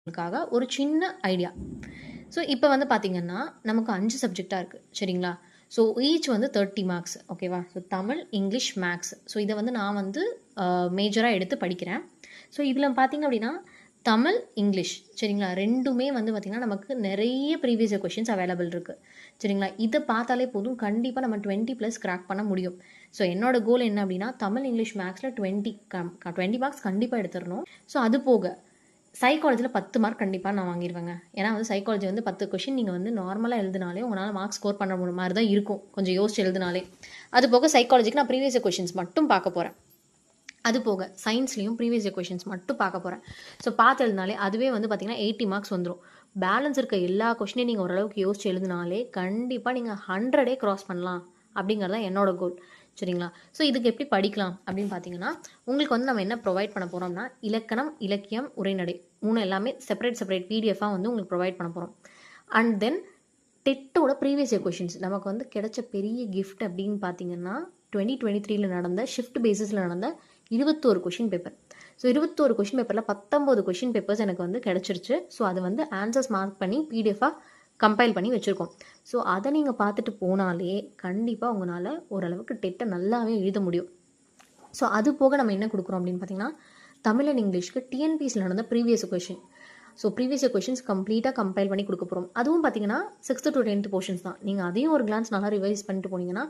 உங்களுக்காக ஒரு சின்ன ஐடியா. ஸோ இப்போ வந்து பார்த்தீங்கன்னா, நமக்கு 5 சப்ஜெக்ட்டா இருக்கு. சரிங்களா? ஸோ ஈச் வந்து 30 மார்க்ஸ். ஓகேவா? So Tamil, English, maths. So இத வந்து நான் வந்து மேஜரா எடுத்து படிக்கிறேன். ஸோ இதில பார்த்தீங்க அப்படின்னா, தமிழ், இங்கிலீஷ் சரிங்களா? 2மே வந்து பார்த்தீங்கன்னா, நமக்கு நெறைய ப்ரீவியஸ் இயர் கொஸ்டின்ஸ் அவைலபிள் இருக்கு. சரிங்களா? இத பார்த்தாலே போதும். கண்டிப்பா நம்ம 20 பிளஸ் கிராக் பண்ண முடியும். ஸோ என்னோட கோல் என்ன அப்படின்னா, தமிழ், இங்கிலீஷ், மேத்ஸ்ல 20 மார்க்ஸ் கண்டிப்பா எடுத்துறணும். ஸோ அது போக சைக்காலஜியில் 10 மார்க் கண்டிப்பாக நான் வாங்கிடுவேங்க. ஏன்னா வந்து சைக்காலஜி வந்து 10 கொஷின் நீங்கள் வந்து நார்மலாக எழுதினாலே உங்களால் மார்க் ஸ்கோர் பண்ண முடியும் மாதிரி தான் இருக்கும், கொஞ்சம் யோசிச்சு எழுதினாலே. அது போக சைக்காலஜிக்கு நான் ப்ரீவியஸ் இயர் கொஷின்ஸ் மட்டும் பார்க்க போகிறேன். அது போக சயின்ஸ்லையும் ப்ரீவியஸ் இயர் கொஷின்ஸ் மட்டும் பார்க்க போகிறேன். ஸோ பார்த்து எழுதினாலே அதுவே வந்து பார்த்தீங்கன்னா 80 மார்க்ஸ் வந்துடும். பேலன்ஸ் இருக்க எல்லா கொஷினையும் நீங்கள் ஓரளவுக்கு யோசிச்சு எழுதினாலே கண்டிப்பாக நீங்கள் 100 கிராஸ் பண்ணலாம் அப்படிங்கிறது தான் என்னோட கோல். சரிங்களா? ஸோ இதுக்கு எப்படி படிக்கலாம் அப்படின்னு பார்த்தீங்கன்னா, உங்களுக்கு வந்து நம்ம என்ன ப்ரொவைட் பண்ண போகிறோம்னா, இலக்கணம், இலக்கியம், உரைநடை 3 எல்லாமே செப்பரேட் பிடிஎஃபாக வந்து உங்களுக்கு ப்ரொவைட் பண்ண போகிறோம். அண்ட் தென் டெட்டோட ப்ரீவியஸ் இயர் கொஷின்ஸ் நமக்கு வந்து கிடைச்ச பெரிய கிஃப்ட் அப்படின்னு பார்த்தீங்கன்னா, 2023 நடந்த ஷிஃப்ட் பேசிஸில் நடந்த 21 கொஷின் பேப்பர். ஸோ 21 கொஷின் பேப்பரில் 19 கொஷின் பேப்பர்ஸ் எனக்கு வந்து கிடச்சிருச்சு. ஸோ அது வந்து ஆன்சர்ஸ் மார்க் பண்ணி பிடிஎஃபாக கம்பைல் பண்ணி வச்சுருக்கோம். ஸோ அதை நீங்கள் பார்த்துட்டு போனாலே கண்டிப்பாக உங்களால் ஓரளவுக்கு டெட்டை நல்லாவே எழுத முடியும். ஸோ அது போக நம்ம என்ன கொடுக்குறோம் அப்படின்னு பார்த்தீங்கன்னா, தமிழ் அண்ட் இங்கிலீஷ்க்கு டிஎன்பிஎஸ்சியில் நடந்த previous question. So previous year questions கம்ப்ளீட்டாக கம்பைல் பண்ணி கொடுக்க போகிறோம். அதுவும் பார்த்தீங்கன்னா 6th to 10th போர்ஷன்ஸ் தான். நீங்கள் அதையும் ஒரு கிளான்ஸ் நல்லா ரிவைஸ் பண்ணிட்டு போனீங்கன்னா,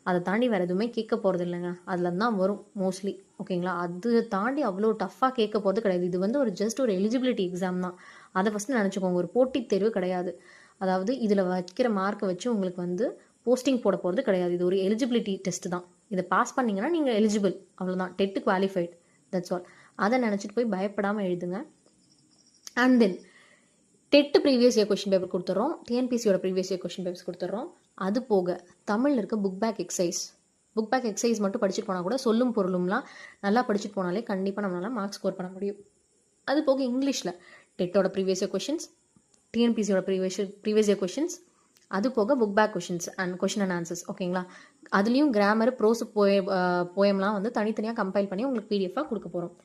அதை தாண்டி வேறு எதுவுமே கேட்க போகிறது இல்லைங்க. அதில் தான் வரும் மோஸ்ட்லி. ஓகேங்களா? அது தாண்டி அவ்வளோ டஃப்பாக கேட்க போகிறது கிடையாது. இது வந்து ஒரு ஜஸ்ட் ஒரு எலிஜிபிலிட்டி எக்ஸாம் தான். அதை ஃபஸ்ட்டு நினச்சிக்கோங்க. ஒரு போட்டித் தேர்வு கிடையாது. அதாவது இதில் வைக்கிற மார்க்கை வச்சு உங்களுக்கு வந்து போஸ்டிங் போட போகிறது கிடையாது. இது ஒரு எலிஜிபிலிட்டி டெஸ்ட் தான். இதை பாஸ் பண்ணிங்கன்னா நீங்கள் எலிஜிபிள், அவ்வளோதான். TET qualified, that's all. அதை நினச்சிட்டு போய் பயப்படாமல் எழுதுங்க. And then TET previous year question paper கொடுத்துட்றோம். டிஎன்பிசியோட ப்ரீவியஸ் இயர் கொஷின் பேப்பர்ஸ் கொடுத்துட்றோம். அது போக தமிழில் இருக்க புக் பேக் எக்ஸசைஸ் மட்டும் படிச்சுட்டு போனால் கூட சொல்லும் பொருளும்லாம் நல்லா படிச்சுட்டு போனாலே கண்டிப்பாக நம்மளால் மார்க் ஸ்கோர் பண்ண முடியும். அது போக இங்கிலீஷில் டெட்டோட ப்ரீவியஸ் இயர் கொஷின்ஸ், டிஎன்பிசியோட ப்ரீவியஸ் இயர் கொஷின்ஸ், அது போக book back questions and question and answers. ஓகேங்களா? அதுலேயும் கிராமர், ப்ரோஸ், போயம்லாம் வந்து தனித்தனியாக கம்பைல் பண்ணி உங்களுக்கு பிடிஎஃபாக கொடுக்க போகிறோம்.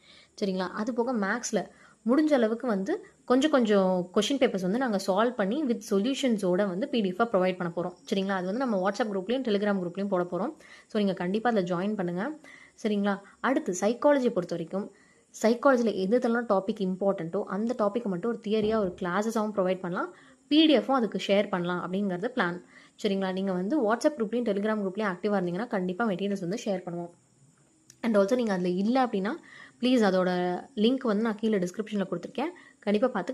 சரிங்களா? அது போக மேக்ஸில் முடிஞ்ச அளவுக்கு வந்து கொஞ்சம் கொஷின் பேப்பர்ஸ் வந்து நாங்கள் சால்வ் பண்ணி வித் சொல்யூஷன்ஸோட வந்து பிடிஎஃபாக ப்ரொவைட் பண்ண போகிறோம். சரிங்களா? அது வந்து நம்ம வாட்ஸ்அப் குரூப்லேயும் டெலிகிராம் குரூப்லேயும் போட போகிறோம். ஸோ நீங்கள் கண்டிப்பாக அதில் ஜாயின் பண்ணுங்கள். சரிங்களா? அடுத்து சைக்காலஜியை பொறுத்த வரைக்கும் சைக்காலஜியில் எதெல்லாம் டாபிக் இம்பார்ட்டண்ட்டோ அந்த டாப்பிக்கை மட்டும் ஒரு தியரியாக ஒரு கிளாஸஸாகவும் ப்ரொவைட் பண்ணலாம், பிடிஎஃப்பும் அதுக்கு ஷேர் பண்ணலாம் அப்படிங்கிறது பிளான். சரிங்களா? நீங்கள் வந்து வாட்ஸ்அப் குரூப்லேயும் டெலிகிராம் குரூப்லேயும் ஆக்டிவாக இருந்தீங்கன்னா கண்டிப்பாக மெட்டீரியல்ஸ் வந்து ஷேர் பண்ணுவோம். அண்ட் ஆல்சோ நீங்கள் அதில் இல்லை அப்படின்னா ப்ளீஸ் அதோட லிங்க் வந்து நான் கீழே டிஸ்கிரிப்ஷனில் கொடுத்துருக்கேன். கண்டிப்பாக பார்த்து